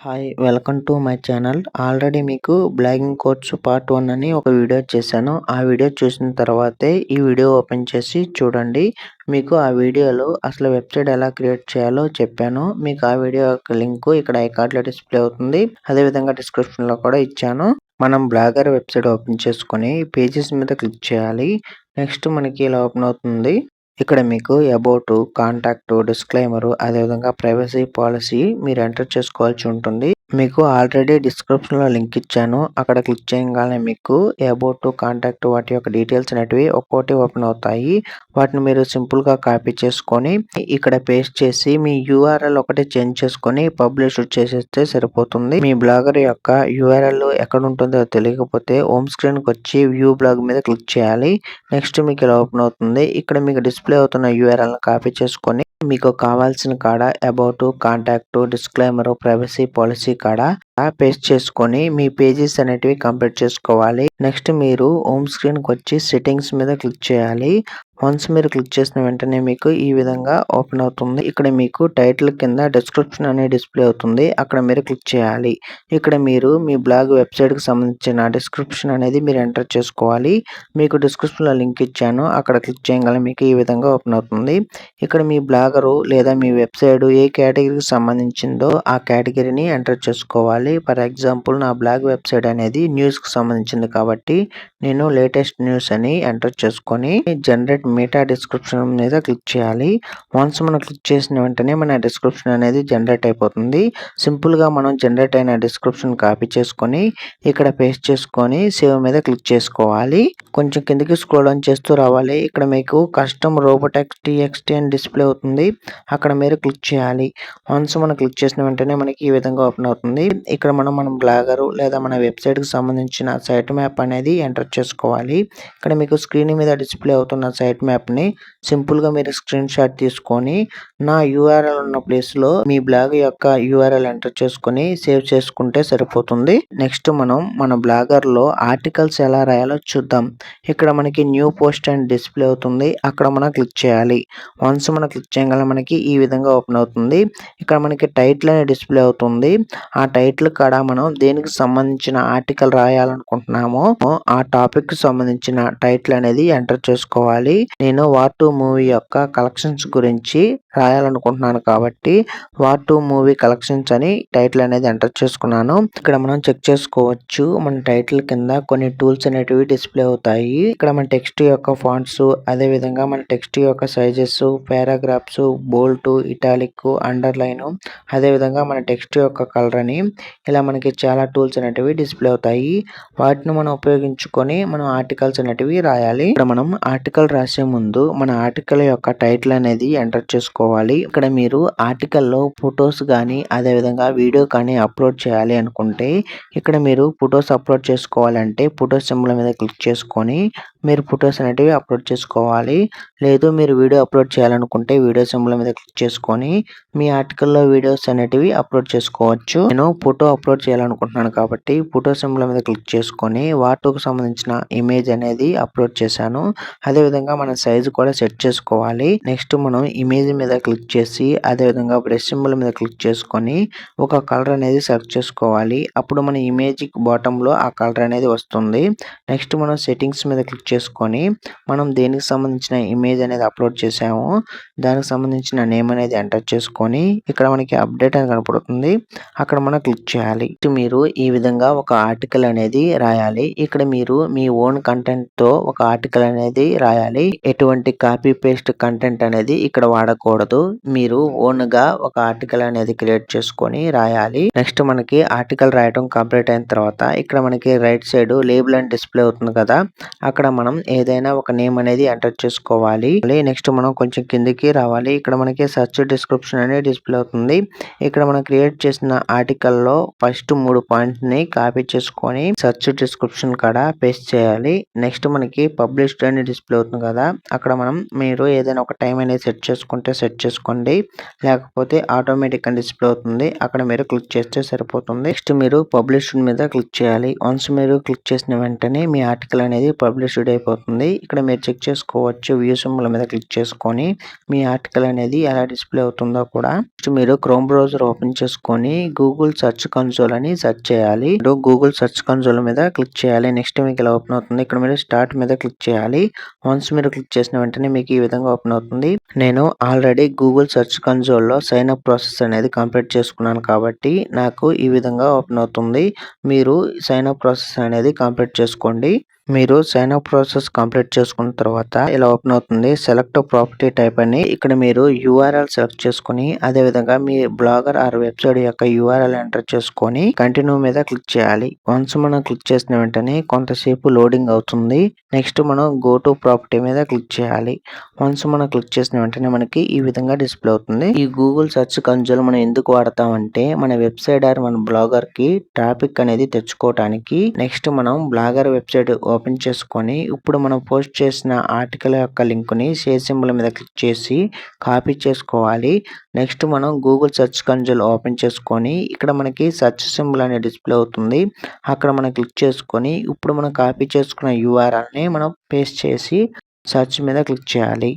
Hi! Welcome to my channel. Already మీకు blogging course part 1 అని ఒక వీడియో చేశాను. ఆ వీడియో చూసిన తర్వాతే ఈ వీడియో ఓపెన్ చేసి చూడండి. మీకు ఆ వీడియోలో అసలు వెబ్‌సైట్ ఎలా క్రియేట్ చేయాలో చెప్పాను. మీకు ఆ వీడియో యొక్క లింకు ఇక్కడ ఐకార్డ్‌లో డిస్‌ప్లే అవుతుంది. అదేవిధంగా డిస్క్రిప్షన్‌లో కూడా ఇచ్చాను. మనం బ్లాగర్ వెబ్‌సైట్ ఓపెన్ చేసుకొని పేజెస్ మీద క్లిక్ చేయాలి. నెక్స్ట్ మనకి ఇలా ఓపెన్ అవుతుంది. ఇక్కడ మీకు అబౌట్, కాంటాక్ట్, డిస్క్లైమర్ అదేవిధంగా ప్రైవసీ పాలసీ మీరు ఎంటర్ చేసుకోవాల్సి ఉంటుంది. మీకు ఆల్రెడీ డిస్క్రిప్షన్‌లో లింక్ ఇచ్చాను. అక్కడ క్లిక్ చేయంగానే మీకు అబౌట్, కాంటాక్ట్ వాటి యొక్క డీటెయిల్స్ అనేటివి ఒక్కోటి ఓపెన్ అవుతాయి. వాటిని మీరు సింపుల్‌గా కాపీ చేసుకొని ఇక్కడ పేస్ట్ చేసి మీ యూఆర్ఎల్ ఒకటి చేంజ్ చేసుకొని పబ్లిష్ చేసేస్తే సరిపోతుంది. మీ బ్లాగర్ యొక్క యూఆర్ఎల్ ఎక్కడ ఉంటుందో తెలియకపోతే హోమ్ స్క్రీన్‌కి వచ్చి వ్యూ బ్లాగ్ మీద క్లిక్ చేయాలి. నెక్స్ట్ మీకు ఇలా ఓపెన్ అవుతుంది. ఇక్కడ మీకు డిస్‌ప్లే అవుతున్న యూఆర్ఎల్‌ని కాపీ చేసుకొని మీకు కావాల్సిన కాడ about, contact, disclaimer, privacy policy కాడ పేస్ట్ చేసుకొని మీ పేజెస్ అనేటివి కంప్లీట్ చేసుకోవాలి. నెక్స్ట్ మీరు హోమ్ స్క్రీన్‌కి వచ్చి సెట్టింగ్స్ మీద క్లిక్ చేయాలి. వన్స్ మీరు క్లిక్ చేసిన వెంటనే మీకు ఈ విధంగా ఓపెన్ అవుతుంది. ఇక్కడ మీకు టైటిల్ కింద డిస్క్రిప్షన్ అనేది డిస్‌ప్లే అవుతుంది. అక్కడ మీరు క్లిక్ చేయాలి. ఇక్కడ మీరు మీ బ్లాగ్ వెబ్‌సైట్‌కి సంబంధించిన డిస్క్రిప్షన్ అనేది మీరు ఎంటర్ చేసుకోవాలి. మీకు డిస్క్రిప్షన్‌లో లింక్ ఇచ్చాను. అక్కడ క్లిక్ చేయగానే మీకు ఈ విధంగా ఓపెన్ అవుతుంది. ఇక్కడ మీ బ్లాగరు లేదా మీ వెబ్‌సైట్ ఏ కేటగిరీకి సంబంధించిందో ఆ కేటగిరీని ఎంటర్ చేసుకోవాలి. ఫర్ ఎగ్జాంపుల్ నా బ్లాగ్ వెబ్‌సైట్ అనేది న్యూస్‌కి సంబంధించింది కాబట్టి నేను లేటెస్ట్ న్యూస్ అని ఎంటర్ చేసుకొని జనరేట్ మెటా డిస్క్రిప్షన్ మీద క్లిక్ చేయాలి. వన్స్ మనం క్లిక్ చేసిన వెంటనే మన డిస్క్రిప్షన్ అనేది జనరేట్ అయిపోతుంది. సింపుల్‌గా మనం జనరేట్ అయిన డిస్క్రిప్షన్ కాపీ చేసుకొని ఇక్కడ పేస్ట్ చేసుకొని సేవ్ మీద క్లిక్ చేసుకోవాలి. కొంచెం కిందకి స్క్రోల్ డౌన్ చేస్తూ రావాలి. ఇక్కడ మీకు కస్టమ్ రోబోటెక్స్ టీఎక్స్టీ అని డిస్‌ప్లే అవుతుంది. అక్కడ మీరు క్లిక్ చేయాలి. వన్స్ మనం క్లిక్ చేసిన వెంటనే మనకి ఈ విధంగా ఓపెన్ అవుతుంది. ఇక్కడ మన బ్లాగర్ లేదా మన వెబ్‌సైట్‌కి సంబంధించిన సైట్ మ్యాప్ అనేది ఎంటర్ చేసుకోవాలి. ఇక్కడ మీకు స్క్రీన్ మీద డిస్‌ప్లే అవుతున్న సైట్ మ్యాప్‌ని సింపుల్‌గా మీరు స్క్రీన్ షాట్ తీసుకొని నా యూఆర్ఎల్ ఉన్న ప్లేస్‌లో మీ బ్లాగ్ యొక్క యూఆర్ఎల్ ఎంటర్ చేసుకొని సేవ్ చేసుకుంటే సరిపోతుంది. నెక్స్ట్ మనం మన బ్లాగర్‌లో ఆర్టికల్స్ ఎలా రాయాలో చూద్దాం. ఇక్కడ మనకి న్యూ పోస్ట్ అని డిస్‌ప్లే అవుతుంది. అక్కడ మనం క్లిక్ చేయాలి. వన్స్ మనం క్లిక్ చేయగానే మనకి ఈ విధంగా ఓపెన్ అవుతుంది. ఇక్కడ మనకి టైటిల్ అని డిస్‌ప్లే అవుతుంది. ఆ టైటిల్ కాడ మనం దేనికి సంబంధించిన ఆర్టికల్ రాయాలనుకుంటున్నామో ఆ టాపిక్‌కి సంబంధించిన టైటిల్ అనేది ఎంటర్ చేసుకోవాలి. నేను వార్ 2 మూవీ యొక్క కలెక్షన్స్ గురించి రాయాలనుకుంటున్నాను కాబట్టి వార్ 2 మూవీ కలెక్షన్స్ అని టైటిల్ అనేది ఎంటర్ చేసుకున్నాను. ఇక్కడ మనం చెక్ చేసుకోవచ్చు. మన టైటిల్ కింద కొన్ని టూల్స్ అనేటివి డిస్‌ప్లే అవుతాయి. ఇక్కడ మన టెక్స్ట్ యొక్క ఫాంట్స్ అదే విధంగా మన టెక్స్ట్ యొక్క సైజెస్, పారాగ్రాఫ్స్, బోల్డ్, ఇటాలిక్, అండర్లైన్ అదే విధంగా మన టెక్స్ట్ యొక్క కలర్ అని ఇలా మనకి చాలా టూల్స్ అనేటివి డిస్‌ప్లే అవుతాయి. వాటిని మనం ఉపయోగించుకొని మనం ఆర్టికల్స్ అనేటివి రాయాలి. ఇక్కడ మనం ఆర్టికల్ రాసే ముందు మన ఆర్టికల్ యొక్క టైటిల్ అనేది ఎంటర్ చేసుకోవాలి. ఇక్కడ మీరు ఆర్టికల్‌లో ఫోటోస్ గాని అదే విధంగా వీడియో కానీ అప్లోడ్ చేయాలి అనుకుంటే ఇక్కడ మీరు ఫోటోస్ అప్లోడ్ చేసుకోవాలంటే ఫోటో సింబల్ మీద క్లిక్ చేసుకొని మీరు ఫోటోస్ అనేటివి అప్లోడ్ చేసుకోవాలి. లేదు మీరు వీడియో అప్లోడ్ చేయాలనుకుంటే వీడియో సింబల్ మీద క్లిక్ చేసుకొని మీ ఆర్టికల్‌లో వీడియోస్ అనేటివి అప్లోడ్ చేసుకోవచ్చు. నేను ఫోటో అప్లోడ్ చేయాలనుకుంటున్నాను కాబట్టి ఫోటో సింబల్ మీద క్లిక్ చేసుకొని వార్ 2కి సంబంధించిన ఇమేజ్ అనేది అప్లోడ్ చేశాను. అదే విధంగా మన సైజ్ కూడా సెట్ చేసుకోవాలి. నెక్స్ట్ మనం ఇమేజ్ మీద క్లిక్ చేసి అదే విధంగా బ్రష్ సింబల్ మీద క్లిక్ చేసుకొని ఒక కలర్ అనేది సెలెక్ట్ చేసుకోవాలి. అప్పుడు మన ఇమేజ్‌కి బాటమ్‌లో ఆ కలర్ అనేది వస్తుంది. నెక్స్ట్ మనం సెట్టింగ్స్ మీద క్లిక్ చేసుకొని మనం దేనికి సంబంధించిన ఇమేజ్ అనేది అప్లోడ్ చేసామో దానికి సంబంధించిన నేమ్ అనేది ఎంటర్ చేసుకొని ఇక్కడ మనకి అప్డేట్ అని కనపడుతుంది. అక్కడ మనం క్లిక్ చేయాలి. మీరు ఈ విధంగా ఒక ఆర్టికల్ అనేది రాయాలి. ఇక్కడ మీరు మీ ఓన్ కంటెంట్‌తో ఒక ఆర్టికల్ అనేది రాయాలి. ఎటువంటి కాపీ పేస్ట్ కంటెంట్ అనేది ఇక్కడ వాడకూడదు. మీరు ఓన్‌గా ఒక ఆర్టికల్ అనేది క్రియేట్ చేసుకొని రాయాలి. నెక్స్ట్ మనకి ఆర్టికల్ రాయడం కంప్లీట్ అయిన తర్వాత ఇక్కడ మనకి రైట్ సైడ్ లేబుల్ అని డిస్‌ప్లే అవుతుంది కదా! అక్కడ మనం ఏదైనా ఒక నేమ్ అనేది ఎంటర్ చేసుకోవాలి. నెక్స్ట్ మనం కొంచెం కిందకి రావాలి. ఇక్కడ మనకి సెర్చ్ డిస్క్రిప్షన్ అనేది డిస్‌ప్లే అవుతుంది. ఇక్కడ మనం క్రియేట్ చేసిన ఆర్టికల్‌లో ఫస్ట్ 3 పాయింట్స్‌ని కాపీ చేసుకొని సెర్చ్ డిస్క్రిప్షన్ కాడ పేస్ట్ చేయాలి. నెక్స్ట్ మనకి పబ్లిష్డ్ అని డిస్‌ప్లే అవుతుంది కదా! అక్కడ మనం మీరు ఏదైనా ఒక టైం అనేది సెట్ చేసుకుంటే సెట్ చేసుకోండి. లేకపోతే ఆటోమేటిక్‌గా డిస్‌ప్లే అవుతుంది. అక్కడ మీరు క్లిక్ చేస్తే సరిపోతుంది. నెక్స్ట్ మీరు పబ్లిష్డ్ మీద క్లిక్ చేయాలి. వన్స్ మీరు క్లిక్ చేసిన వెంటనే మీ ఆర్టికల్ అనేది పబ్లిష్డ్ అయిపోతుంది. ఇక్కడ మీరు చెక్ చేసుకోవచ్చు. వ్యూ సింబల్ మీద క్లిక్ చేసుకొని మీ ఆర్టికల్ అనేది ఎలా డిస్‌ప్లే అవుతుందో కూడా. నెక్స్ట్ మీరు క్రోమ్ బ్రౌజర్ ఓపెన్ చేసుకొని గూగుల్ సెర్చ్ కన్సోల్ అని సెర్చ్ చేయాలి. గూగుల్ సెర్చ్ కన్సోల్ మీద క్లిక్ చేయాలి. నెక్స్ట్ మీకు ఇలా ఓపెన్ అవుతుంది. ఇక్కడ మీరు స్టార్ట్ మీద క్లిక్ చేయాలి. వన్స్ మీరు క్లిక్ చేసిన వెంటనే మీకు ఈ విధంగా ఓపెన్ అవుతుంది. నేను ఆల్రెడీ గూగుల్ సెర్చ్ కన్సోల్‌లో సైన్ అప్ ప్రాసెస్ అనేది కంప్లీట్ చేసుకున్నాను కాబట్టి నాకు ఈ విధంగా ఓపెన్ అవుతుంది. మీరు సైన్ అప్ ప్రాసెస్ అనేది కంప్లీట్ చేసుకోండి. మీరు సైన్ అప్ ప్రాసెస్ కంప్లీట్ చేసుకున్న తర్వాత ఇలా ఓపెన్ అవుతుంది. సెలెక్ట్ ప్రాపర్టీ టైప్ అని ఇక్కడ మీరు యూఆర్ఎల్ సెలెక్ట్ చేసుకొని అదే విధంగా మీ బ్లాగర్ ఆర్ వెబ్సైట్ యొక్క యూఆర్ఎల్ ఎంటర్ చేసుకొని కంటిన్యూ మీద క్లిక్ చేయాలి. వన్స్ మనం క్లిక్ చేసిన వెంటనే కొంతసేపు లోడింగ్ అవుతుంది. నెక్స్ట్ మనం గో టు ప్రాపర్టీ మీద క్లిక్ చేయాలి. వన్స్ మనం క్లిక్ చేసిన వెంటనే మనకి ఈ విధంగా డిస్‌ప్లే అవుతుంది. ఈ గూగుల్ సెర్చ్ కన్సోల్ మనం ఎందుకు వాడతామంటే మన వెబ్సైట్ ఆర్ మన బ్లాగర్ కి ట్రాఫిక్ అనేది తెచ్చుకోవడానికి. నెక్స్ట్ మనం బ్లాగర్ వెబ్సైట్ ఓపెన్ చేసుకొని ఇప్పుడు మనం పోస్ట్ చేసిన ఆర్టికల్ యొక్క లింక్ ని షేర్ సింబల్ మీద క్లిక్ చేసి కాపీ చేసుకోవాలి. నెక్స్ట్ మనం గూగుల్ సెర్చ్ కన్సోల్ ఓపెన్ చేసుకొని ఇక్కడ మనకి సెర్చ్ సింబల్ అనేది డిస్‌ప్లే అవుతుంది. అక్కడ మనం క్లిక్ చేసుకొని ఇప్పుడు మనం కాపీ చేసుకున్న యూఆర్ఎల్‌ని మనం పేస్ట్ చేసి సెర్చ్ మీద క్లిక్ చేయాలి.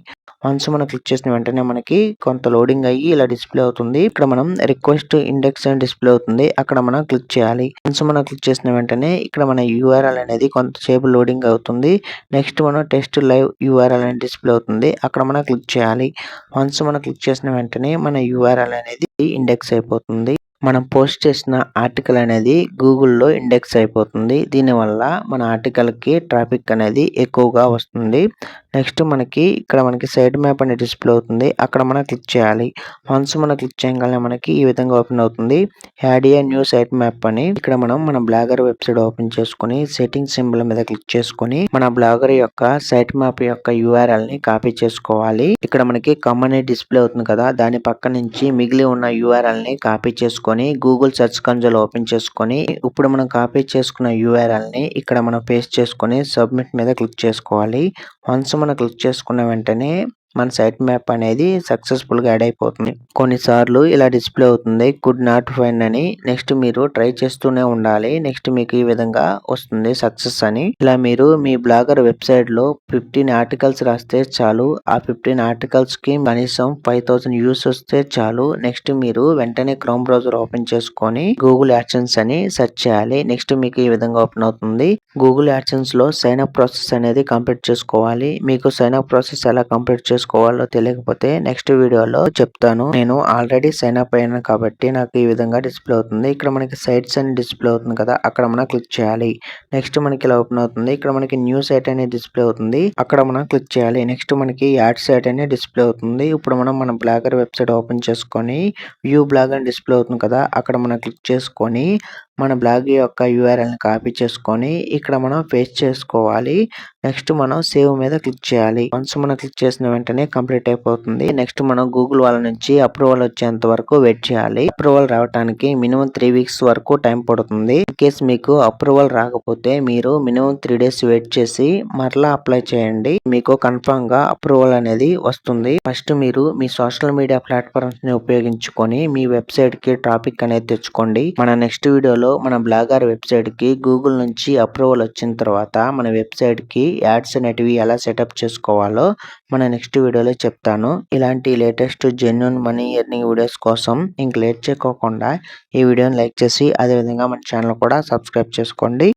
వన్స్ మనం క్లిక్ చేసిన వెంటనే మనకి కొంత లోడింగ్ అయ్యి ఇలా డిస్‌ప్లే అవుతుంది. ఇక్కడ మనం రిక్వెస్ట్ ఇండెక్స్ అని డిస్‌ప్లే అవుతుంది. అక్కడ మనం క్లిక్ చేయాలి. వన్స్ మనం క్లిక్ చేసిన వెంటనే ఇక్కడ మన యూఆర్ఎల్ అనేది కొంతసేపు లోడింగ్ అవుతుంది. నెక్స్ట్ మనం టెస్ట్ లైవ్ యూఆర్ఎల్ అని డిస్‌ప్లే అవుతుంది. అక్కడ మనం క్లిక్ చేయాలి. వన్స్ మనం క్లిక్ చేసిన వెంటనే మన యూఆర్ఎల్ అనేది ఇండెక్స్ అయిపోతుంది. మనం పోస్ట్ చేసిన ఆర్టికల్ అనేది గూగుల్‌లో ఇండెక్స్ అయిపోతుంది. దీనివల్ల మన ఆర్టికల్‌కి ట్రాఫిక్ అనేది ఎక్కువగా వస్తుంది. నెక్స్ట్ మనకి ఇక్కడ సైడ్ మ్యాప్ అనేది డిస్‌ప్లే అవుతుంది. అక్కడ మనం క్లిక్ చేయాలి. వన్స్ మనం క్లిక్ చేయగానే మనకి ఈ విధంగా ఓపెన్ అవుతుంది. Add a new site map అని ఇక్కడ మనం మన బ్లాగర్ వెబ్సైట్ ఓపెన్ చేసుకొని సెట్టింగ్ సింబల్ మీద క్లిక్ చేసుకొని మన బ్లాగర్ యొక్క సైట్ మ్యాప్ యొక్క యూఆర్ఎల్‌ని కాపీ చేసుకోవాలి. ఇక్కడ మనకి కమ్ అనేది డిస్‌ప్లే అవుతుంది కదా! దాని పక్క నుంచి మిగిలి ఉన్న యూఆర్ఎల్‌ని కాపీ చేసుకొని గూగుల్ సెర్చ్ కన్సోల్ ఓపెన్ చేసుకొని ఇప్పుడు మనం కాపీ చేసుకున్న యూఆర్ఎల్‌ని ఇక్కడ మనం పేస్ట్ చేసుకొని సబ్మిట్ మీద క్లిక్ చేసుకోవాలి. వన్స్ మనం క్లిక్ చేసుకున్న వెంటనే మన సైట్ మ్యాప్ అనేది సక్సెస్‌ఫుల్‌గా యాడ్ అయిపోతుంది. కొన్నిసార్లు ఇలా డిస్‌ప్లే అవుతుంది. కుడ్ నాట్ ఫైండ్ అని. నెక్స్ట్ మీరు ట్రై చేస్తూనే ఉండాలి. నెక్స్ట్ మీకు ఈ విధంగా వస్తుంది సక్సెస్ అని. ఇలా మీరు మీ బ్లాగర్ వెబ్సైట్‌లో 15 ఆర్టికల్స్ రాస్తే చాలు. ఆ 15 ఆర్టికల్స్‌కి కనీసం 5000 వ్యూస్ వస్తే చాలు. నెక్స్ట్ మీరు వెంటనే క్రోమ్ బ్రౌజర్ ఓపెన్ చేసుకొని గూగుల్ యాడ్సెన్స్ అని సెర్చ్ చేయాలి. నెక్స్ట్ మీకు ఈ విధంగా ఓపెన్ అవుతుంది. గూగుల్ యాడ్సెన్స్‌లో సైన్ అప్ ప్రాసెస్ అనేది కంప్లీట్ చేసుకోవాలి. మీకు సైన్ అప్ ప్రాసెస్ ఎలా కంప్లీట్ చేసుకోవాలో తెలియకపోతే నెక్స్ట్ వీడియోలో చెప్తాను. నేను ఆల్రెడీ సైన్ అప్ అయ్యాను కాబట్టి నాకు ఈ విధంగా డిస్‌ప్లే అవుతుంది. ఇక్కడ మనకి సైట్స్ అని డిస్‌ప్లే అవుతుంది కదా! అక్కడ మనం క్లిక్ చేయాలి. నెక్స్ట్ మనకి ఇలా ఓపెన్ అవుతుంది. ఇక్కడ మనకి న్యూ సైట్ అనేది డిస్‌ప్లే అవుతుంది. అక్కడ మనం క్లిక్ చేయాలి. నెక్స్ట్ మనకి యాడ్ సైట్ అని డిస్‌ప్లే అవుతుంది. ఇప్పుడు మనం మన బ్లాగర్ వెబ్సైట్ ఓపెన్ చేసుకొని వ్యూ బ్లాగ్ అని డిస్‌ప్లే అవుతుంది కదా! అక్కడ మనం క్లిక్ చేసుకొని మన బ్లాగ్ యొక్క యూఆర్ఎల్‌ని కాపీ చేసుకొని ఇక్కడ మనం పేస్ట్ చేసుకోవాలి. నెక్స్ట్ మనం సేవ్ మీద క్లిక్ చేయాలి. వన్స్ మనం క్లిక్ చేసిన వెంటనే కంప్లీట్ అయిపోతుంది. నెక్స్ట్ మనం గూగుల్ వాళ్ళ నుంచి అప్రూవల్ వచ్చేంత వరకు వెయిట్ చేయాలి. అప్రూవల్ రావడానికి మినిమం 3 వీక్స్ వరకు టైం పడుతుంది. ఇన్ కేస్ మీకు అప్రూవల్ రాకపోతే మీరు మినిమం 3 డేస్ వెయిట్ చేసి మరలా అప్లై చేయండి. మీకు కన్ఫర్మ్‌గా అప్రూవల్ అనేది వస్తుంది. ఫస్ట్ మీరు మీ సోషల్ మీడియా ప్లాట్‌ఫార్మ్స్‌ని ఉపయోగించుకొని మీ వెబ్సైట్‌కి ట్రాఫిక్ అనేది తెచ్చుకోండి. మన నెక్స్ట్ వీడియోలో మన బ్లాగర్ వెబ్సైట్‌కి గూగుల్ నుంచి అప్రూవల్ వచ్చిన తర్వాత మన వెబ్సైట్‌కి యాడ్స్ అనేటివి ఎలా సెటప్ చేసుకోవాలో మన నెక్స్ట్ వీడియోలో చెప్తాను. ఇలాంటి latest genuine money earning videos కోసం ఇంక లేట్ చేయకోకుండా ఈ వీడియోని లైక్ చేసి అదే విధంగా మన ఛానల్ కూడా సబ్స్క్రైబ్ చేసుకోండి.